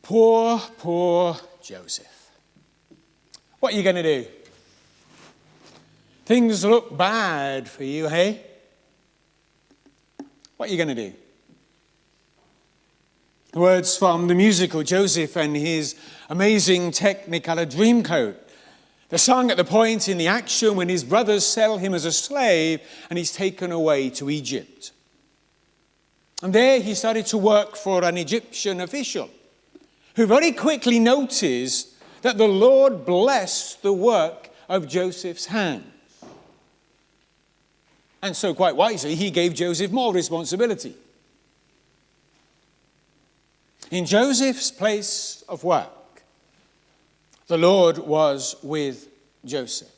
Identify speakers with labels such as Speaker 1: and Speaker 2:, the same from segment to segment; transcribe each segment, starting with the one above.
Speaker 1: Poor, poor Joseph. What are you going to do? Things look bad for you, hey? What are you going to do? Words from the musical Joseph and his amazing Technicolor Dreamcoat. The song at the point in the action when his brothers sell him as a slave and he's taken away to Egypt. And there he started to work for an Egyptian official who very quickly noticed that the Lord blessed the work of Joseph's hands. And so quite wisely, he gave Joseph more responsibility. In Joseph's place of work, the Lord was with Joseph.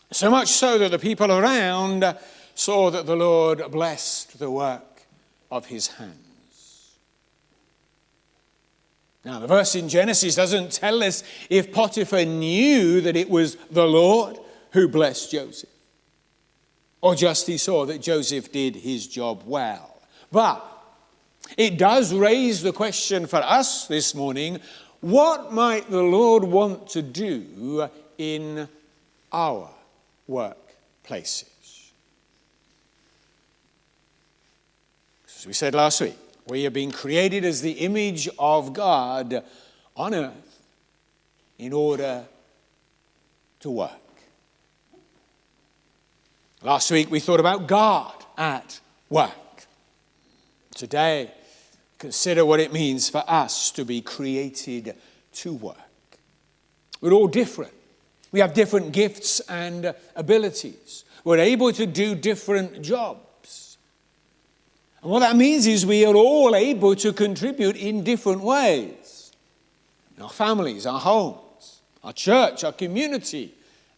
Speaker 1: So much so that the people around saw that the Lord blessed the work of his hands. Now, the verse in Genesis doesn't tell us if Potiphar knew that it was the Lord who blessed Joseph, or just he saw that Joseph did his job well. But it does raise the question for us this morning, what might the Lord want to do in our workplaces? As we said last week, we have been created as the image of God on earth in order to work. Last week we thought about God at work. Today, consider what it means for us to be created to work. We're all different. We have different gifts and abilities. We're able to do different jobs. And what that means is we are all able to contribute in different ways. In our families, our homes, our church, our community,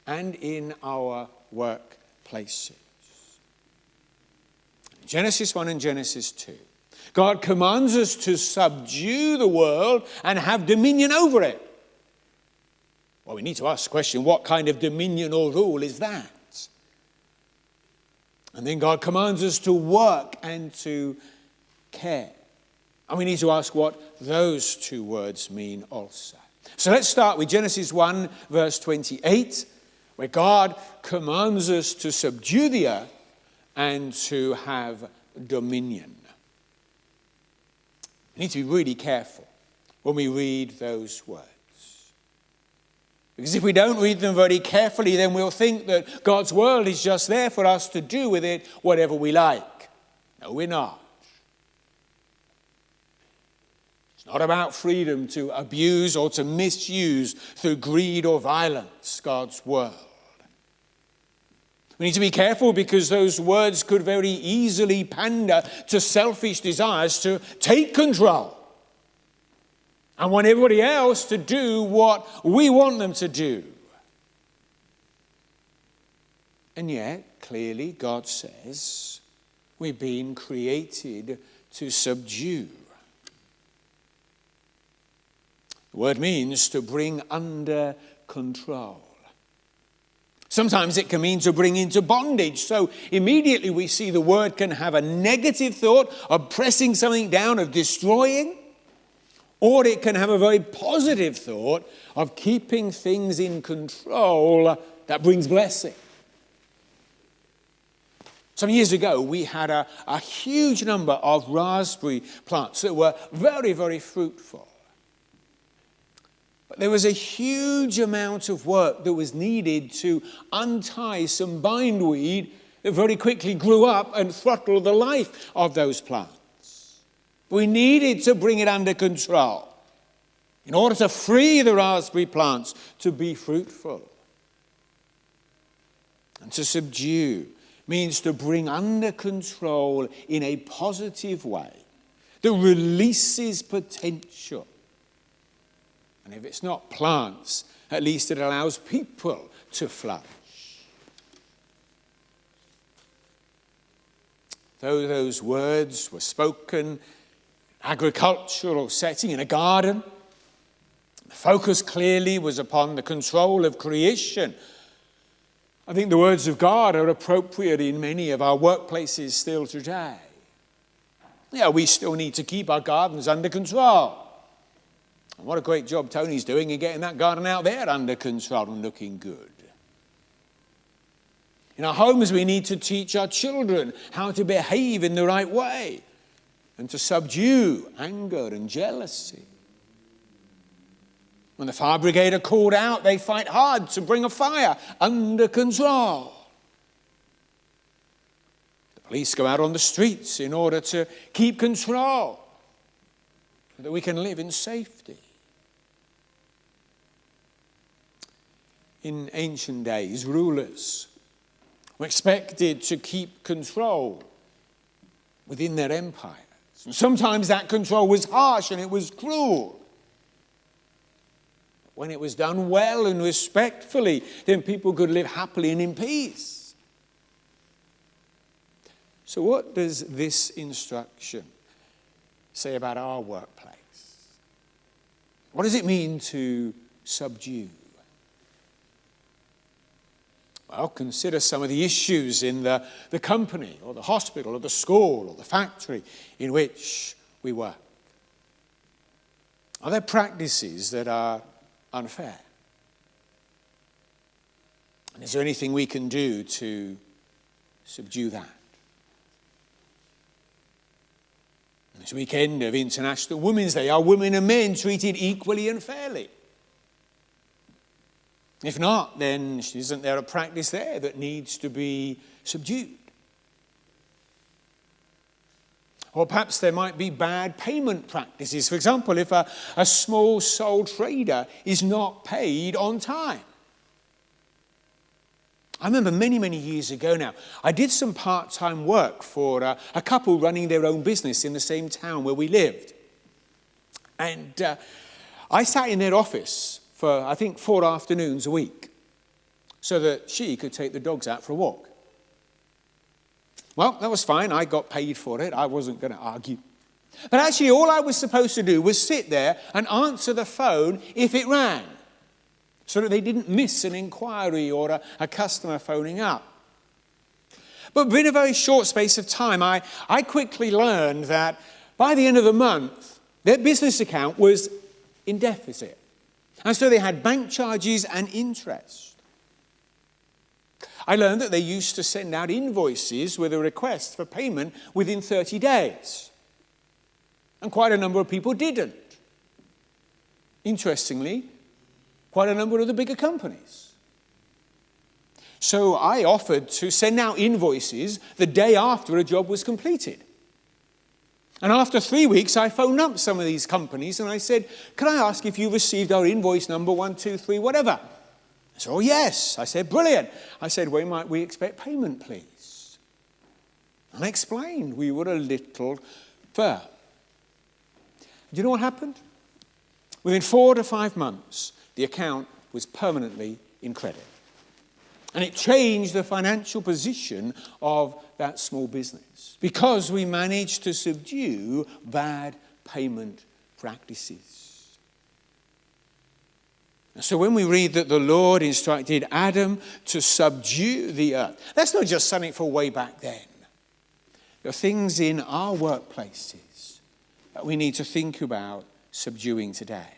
Speaker 1: and in our workplaces. Genesis 1 and Genesis 2. God commands us to subdue the world and have dominion over it. Well, we need to ask the question, what kind of dominion or rule is that? And then God commands us to work and to care. And we need to ask what those two words mean also. So let's start with Genesis 1, verse 28, where God commands us to subdue the earth and to have dominion. We need to be really careful when we read those words. Because if we don't read them very carefully, then we'll think that God's world is just there for us to do with it whatever we like. No, we're not. It's not about freedom to abuse or to misuse through greed or violence God's world. We need to be careful because those words could very easily pander to selfish desires to take control and want everybody else to do what we want them to do. And yet, clearly, God says we've been created to subdue. The word means to bring under control. Sometimes it can mean to bring into bondage. So immediately we see the word can have a negative thought of pressing something down, of destroying. Or it can have a very positive thought of keeping things in control that brings blessing. Some years ago, we had a huge number of raspberry plants that were very, very fruitful. But there was a huge amount of work that was needed to untie some bindweed that very quickly grew up and throttled the life of those plants. We needed to bring it under control in order to free the raspberry plants to be fruitful. And to subdue means to bring under control in a positive way that releases potential. And if it's not plants, at least it allows people to flourish. Though those words were spoken in an agricultural setting, in a garden, the focus clearly was upon the control of creation. I think the words of God are appropriate in many of our workplaces still today. Yeah, we still need to keep our gardens under control. And what a great job Tony's doing in getting that garden out there under control and looking good. In our homes, we need to teach our children how to behave in the right way and to subdue anger and jealousy. When the fire brigade are called out, they fight hard to bring a fire under control. The police go out on the streets in order to keep control so that we can live in safety. In ancient days, rulers were expected to keep control within their empires. And sometimes that control was harsh and it was cruel. But when it was done well and respectfully, then people could live happily and in peace. So what does this instruction say about our workplace? What does it mean to subdue? Well, consider some of the issues in the company or the hospital or the school or the factory in which we work. Are there practices that are unfair? And is there anything we can do to subdue that? This weekend of International Women's Day, are women and men treated equally and fairly? If not, then isn't there a practice there that needs to be subdued? Or perhaps there might be bad payment practices. For example, if a small sole trader is not paid on time. I remember many, many years ago now, I did some part-time work for a couple running their own business in the same town where we lived. And I sat in their office for, I think, 4 afternoons a week so that she could take the dogs out for a walk. Well, that was fine. I got paid for it. I wasn't going to argue. But actually, all I was supposed to do was sit there and answer the phone if it rang so that they didn't miss an inquiry or a customer phoning up. But within a very short space of time, I quickly learned that by the end of the month, their business account was in deficit. And so they had bank charges and interest. I learned that they used to send out invoices with a request for payment within 30 days. And quite a number of people didn't. Interestingly, quite a number of the bigger companies. So I offered to send out invoices the day after a job was completed. And after 3 weeks, I phoned up some of these companies and I said, can I ask if you received our invoice number 123, whatever? I said, oh, yes. I said, brilliant. I said, when might we expect payment, please? And I explained we were a little firm. Do you know what happened? Within 4 to 5 months, the account was permanently in credit. And it changed the financial position of that small business because we managed to subdue bad payment practices. And so when we read that the Lord instructed Adam to subdue the earth, that's not just something for way back then. There are things in our workplaces that we need to think about subduing today.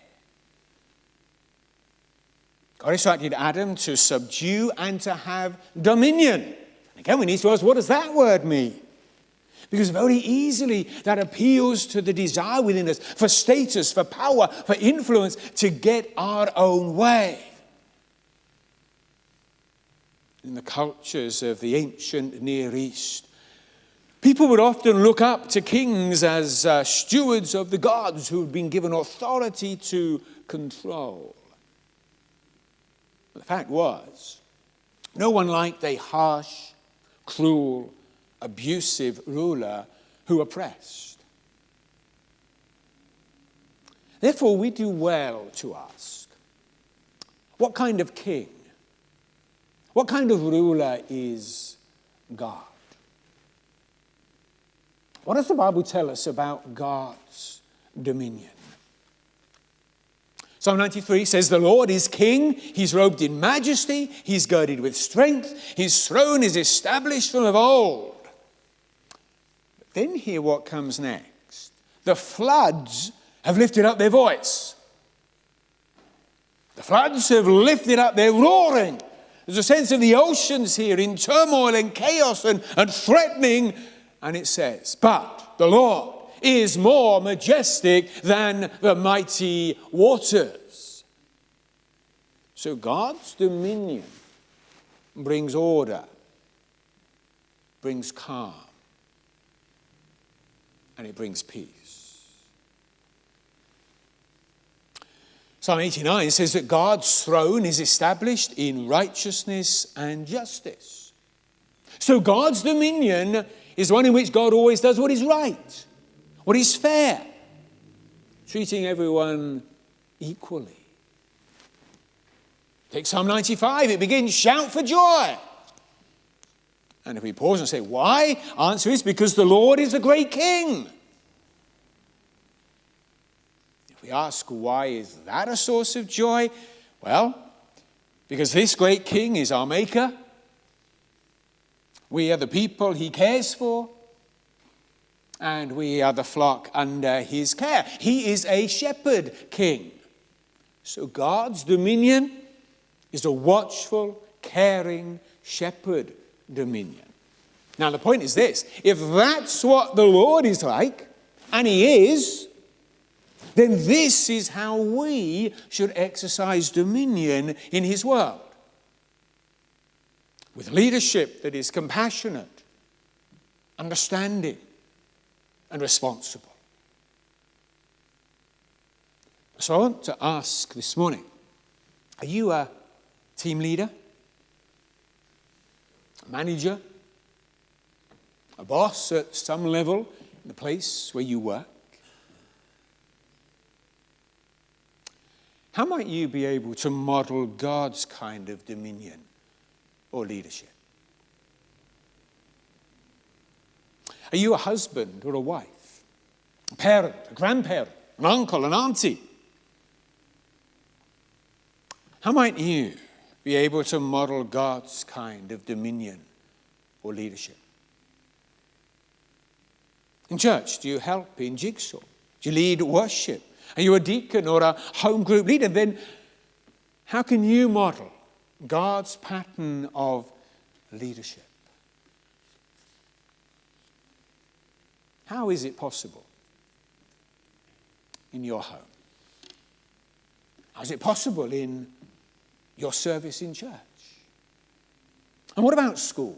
Speaker 1: God instructed Adam to subdue and to have dominion. And again, we need to ask, what does that word mean? Because very easily that appeals to the desire within us for status, for power, for influence, to get our own way. In the cultures of the ancient Near East, people would often look up to kings as stewards of the gods who had been given authority to control. The fact was, no one liked a harsh, cruel, abusive ruler who oppressed. Therefore, we do well to ask, what kind of king, what kind of ruler is God? What does the Bible tell us about God's dominion? Psalm 93 says, the Lord is king, he's robed in majesty, he's girded with strength, his throne is established from of old. Then hear what comes next. The floods have lifted up their voice. The floods have lifted up their roaring. There's a sense of the oceans here in turmoil and chaos and threatening. And it says, but the Lord is more majestic than the mighty waters. So God's dominion brings order, brings calm, and it brings peace. Psalm 89 says that God's throne is established in righteousness and justice. So God's dominion is one in which God always does what is right, what is fair, treating everyone equally. Take Psalm 95, it begins, shout for joy. And if we pause and say, why? Answer is because the Lord is a great king. If we ask, why is that a source of joy? Well, because this great king is our maker. We are the people he cares for. And we are the flock under his care. He is a shepherd king. So God's dominion is a watchful, caring shepherd dominion. Now the point is this, if that's what the Lord is like, and he is, then this is how we should exercise dominion in his world. With leadership that is compassionate, understanding, and responsible. So I want to ask this morning, are you a team leader? A manager? A boss at some level in the place where you work? How might you be able to model God's kind of dominion or leadership? Are you a husband or a wife? A parent, a grandparent, an uncle, an auntie? How might you be able to model God's kind of dominion or leadership? In church, do you help in jigsaw? Do you lead worship? Are you a deacon or a home group leader? Then how can you model God's pattern of leadership? How is it possible in your home? How is it possible in your service in church? And what about school,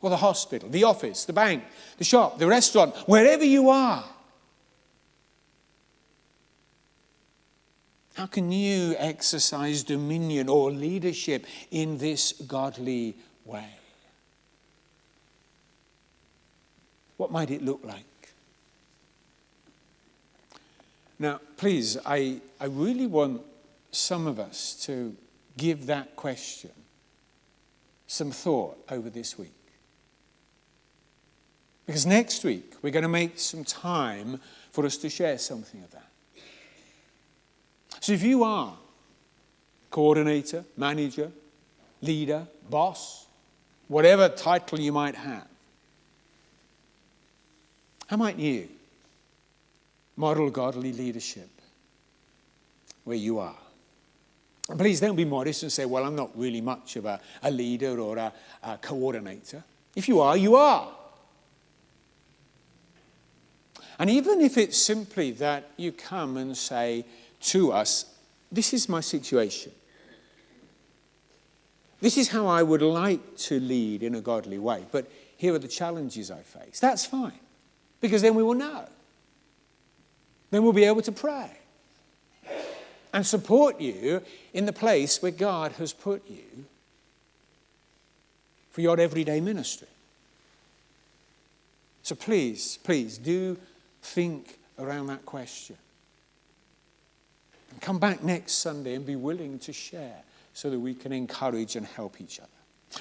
Speaker 1: or the hospital, the office, the bank, the shop, the restaurant, wherever you are? How can you exercise dominion or leadership in this godly way? What might it look like? Now, please, I really want some of us to give that question some thought over this week. Because next week, we're going to make some time for us to share something of that. So if you are coordinator, manager, leader, boss, whatever title you might have, how might you model godly leadership where you are? And please don't be modest and say, well, I'm not really much of a leader or a coordinator. If you are, you are. And even if it's simply that you come and say to us, this is my situation. This is how I would like to lead in a godly way, but here are the challenges I face. That's fine, because then we will know. Then we'll be able to pray and support you in the place where God has put you for your everyday ministry. So please do think around that question. And come back next Sunday and be willing to share so that we can encourage and help each other.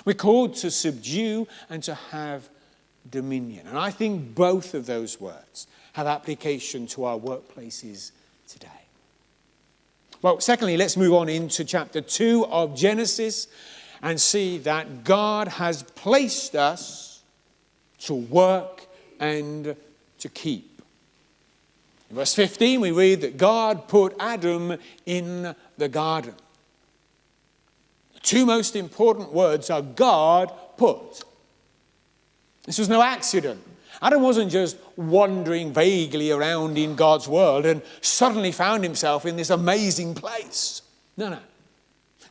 Speaker 1: We're called to subdue and to have dominion. And I think both of those words have application to our workplaces today. Well, secondly, let's move on into chapter 2 of Genesis and see that God has placed us to work and to keep. In verse 15 we read that God put Adam in the garden. The two most important words are God put. This was no accident. Adam wasn't just wandering vaguely around in God's world and suddenly found himself in this amazing place. No.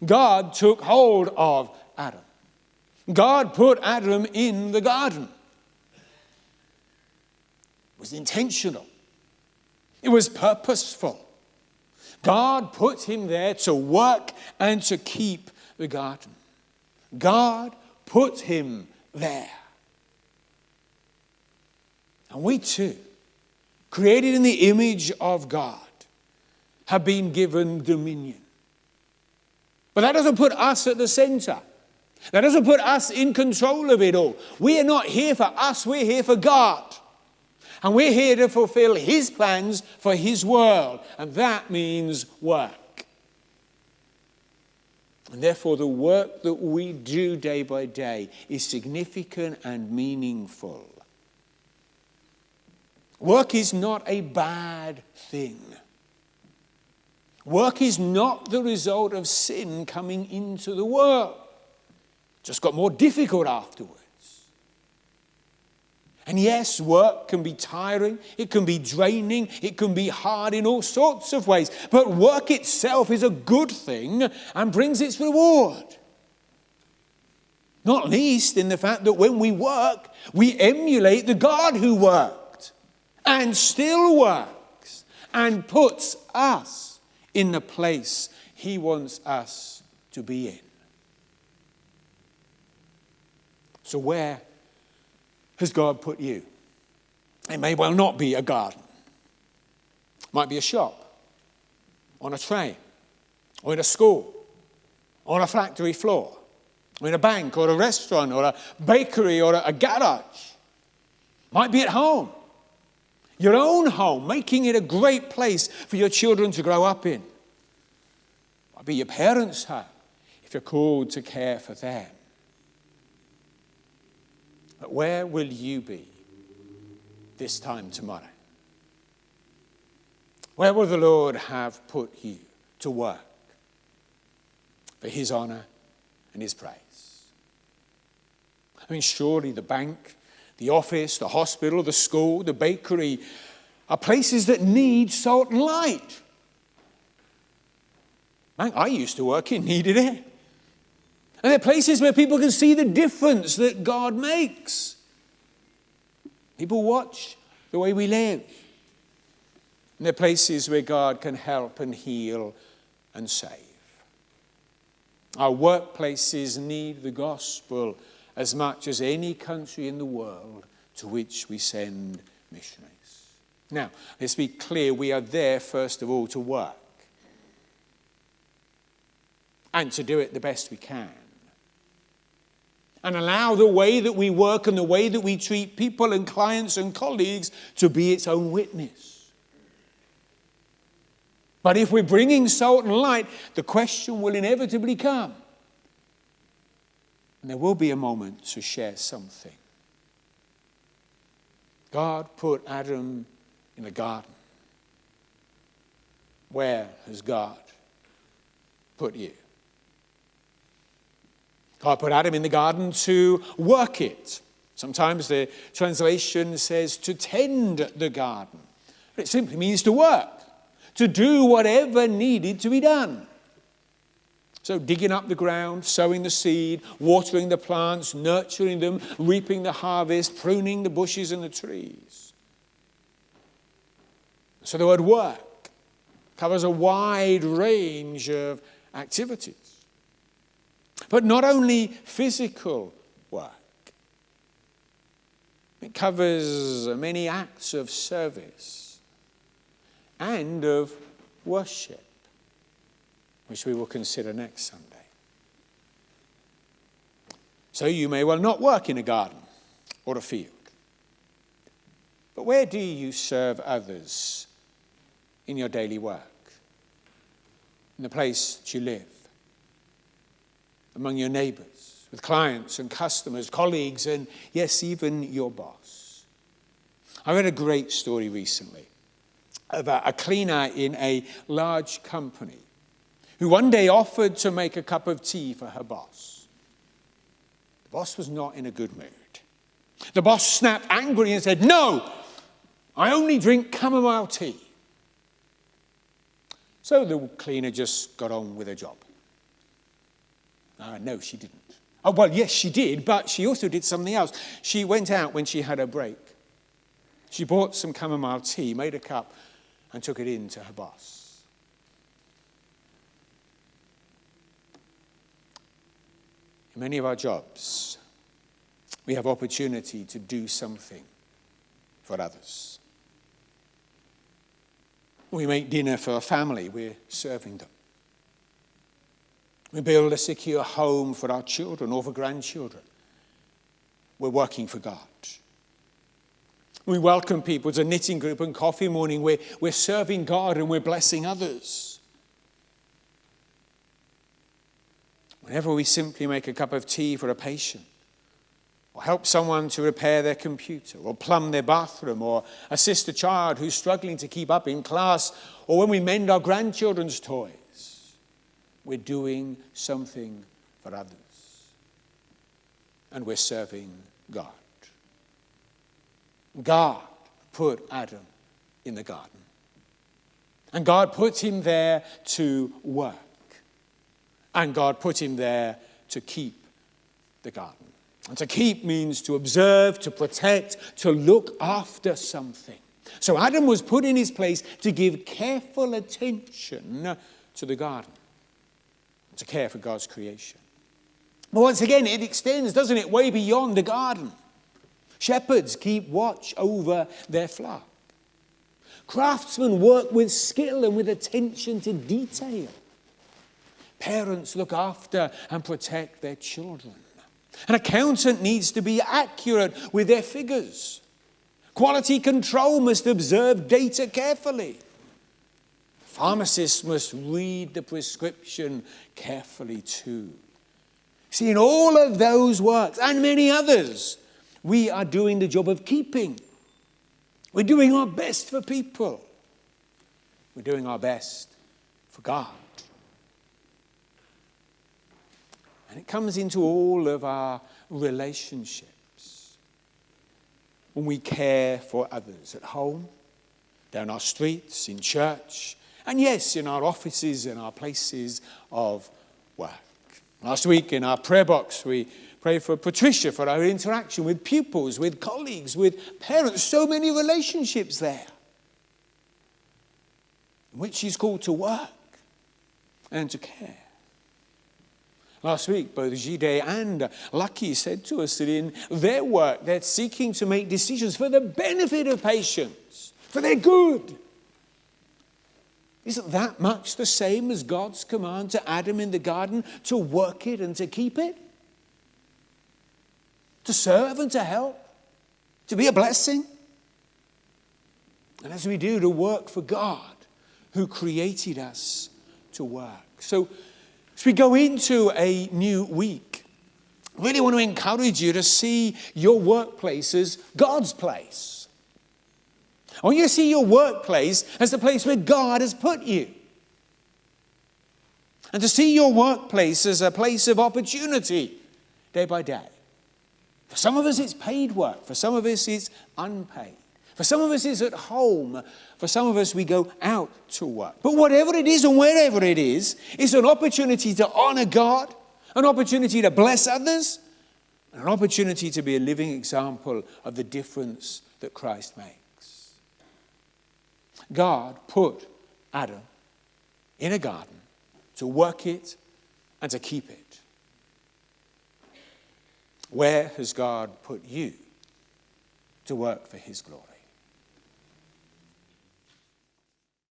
Speaker 1: God took hold of Adam. God put Adam in the garden. It was intentional. It was purposeful. God put him there to work and to keep the garden. God put him there. And we too, created in the image of God, have been given dominion. But that doesn't put us at the center. That doesn't put us in control of it all. We are not here for us, we're here for God. And we're here to fulfill his plans for his world. And that means work. And therefore the work that we do day by day is significant and meaningful. Work is not a bad thing. Work is not the result of sin coming into the world. It just got more difficult afterwards. And yes, work can be tiring, it can be draining, it can be hard in all sorts of ways. But work itself is a good thing and brings its reward. Not least in the fact that when we work, we emulate the God who worked and still works and puts us in the place he wants us to be in. So where has God put you? It may well not be a garden. It might be a shop, on a train, or in a school, or on a factory floor, or in a bank, or a restaurant, or a bakery, or a garage. It might be at home, your own home, making it a great place for your children to grow up in. It might be your parents' home, if you're called to care for them. But where will you be this time tomorrow? Where will the Lord have put you to work for his honor and his praise? I mean, surely the bank, the office, the hospital, the school, the bakery are places that need salt and light. Man, I used to work in needed it. And they're places where people can see the difference that God makes. People watch the way we live. And they're places where God can help and heal and save. Our workplaces need the gospel as much as any country in the world to which we send missionaries. Now, let's be clear, we are there first of all to work. And to do it the best we can. And allow the way that we work and the way that we treat people and clients and colleagues to be its own witness. But if we're bringing salt and light, the question will inevitably come. And there will be a moment to share something. God put Adam in the garden. Where has God put you? God put Adam in the garden to work it. Sometimes the translation says to tend the garden. But it simply means to work, to do whatever needed to be done. So digging up the ground, sowing the seed, watering the plants, nurturing them, reaping the harvest, pruning the bushes and the trees. So the word work covers a wide range of activities. But not only physical work. It covers many acts of service and of worship, which we will consider next Sunday. So you may well not work in a garden or a field. But where do you serve others in your daily work? In the place that you live? Among your neighbors, with clients and customers, colleagues, and yes, even your boss. I read a great story recently about a cleaner in a large company who one day offered to make a cup of tea for her boss. The boss was not in a good mood. The boss snapped angrily and said, "No, I only drink chamomile tea." So the cleaner just got on with her job. No, she didn't. Oh, well, yes, she did, but she also did something else. She went out when she had a break. She bought some chamomile tea, made a cup, and took it in to her boss. In many of our jobs, we have opportunity to do something for others. We make dinner for a family, we're serving them. We build a secure home for our children or for grandchildren. We're working for God. We welcome people to knitting group and coffee morning. We're serving God and we're blessing others. Whenever we simply make a cup of tea for a patient, or help someone to repair their computer, or plumb their bathroom, or assist a child who's struggling to keep up in class, or when we mend our grandchildren's toys, we're doing something for others. And we're serving God. God put Adam in the garden. And God put him there to work. And God put him there to keep the garden. And to keep means to observe, to protect, to look after something. So Adam was put in his place to give careful attention to the garden. To care for God's creation. But once again, it extends, doesn't it, way beyond the garden. Shepherds keep watch over their flock. Craftsmen work with skill and with attention to detail. Parents look after and protect their children. An accountant needs to be accurate with their figures. Quality control must observe data carefully. Pharmacists must read the prescription carefully too. See, in all of those works and many others, we are doing the job of keeping. We're doing our best for people. We're doing our best for God. And it comes into all of our relationships. When we care for others at home, down our streets, in church, and yes, in our offices and our places of work. Last week in our prayer box, we prayed for Patricia for our interaction with pupils, with colleagues, with parents. So many relationships there in which she's called to work and to care. Last week, both Jide and Lucky said to us that in their work, they're seeking to make decisions for the benefit of patients, for their good. Isn't that much the same as God's command to Adam in the garden to work it and to keep it? To serve and to help? To be a blessing? And as we do, to work for God who created us to work. So as we go into a new week, I really want to encourage you to see your workplace as God's place. I want you to see your workplace as the place where God has put you. And to see your workplace as a place of opportunity day by day. For some of us it's paid work. For some of us it's unpaid. For some of us it's at home. For some of us we go out to work. But whatever it is and wherever it is, it's an opportunity to honor God, an opportunity to bless others, and an opportunity to be a living example of the difference that Christ makes. God put Adam in a garden to work it and to keep it. Where has God put you to work for his glory?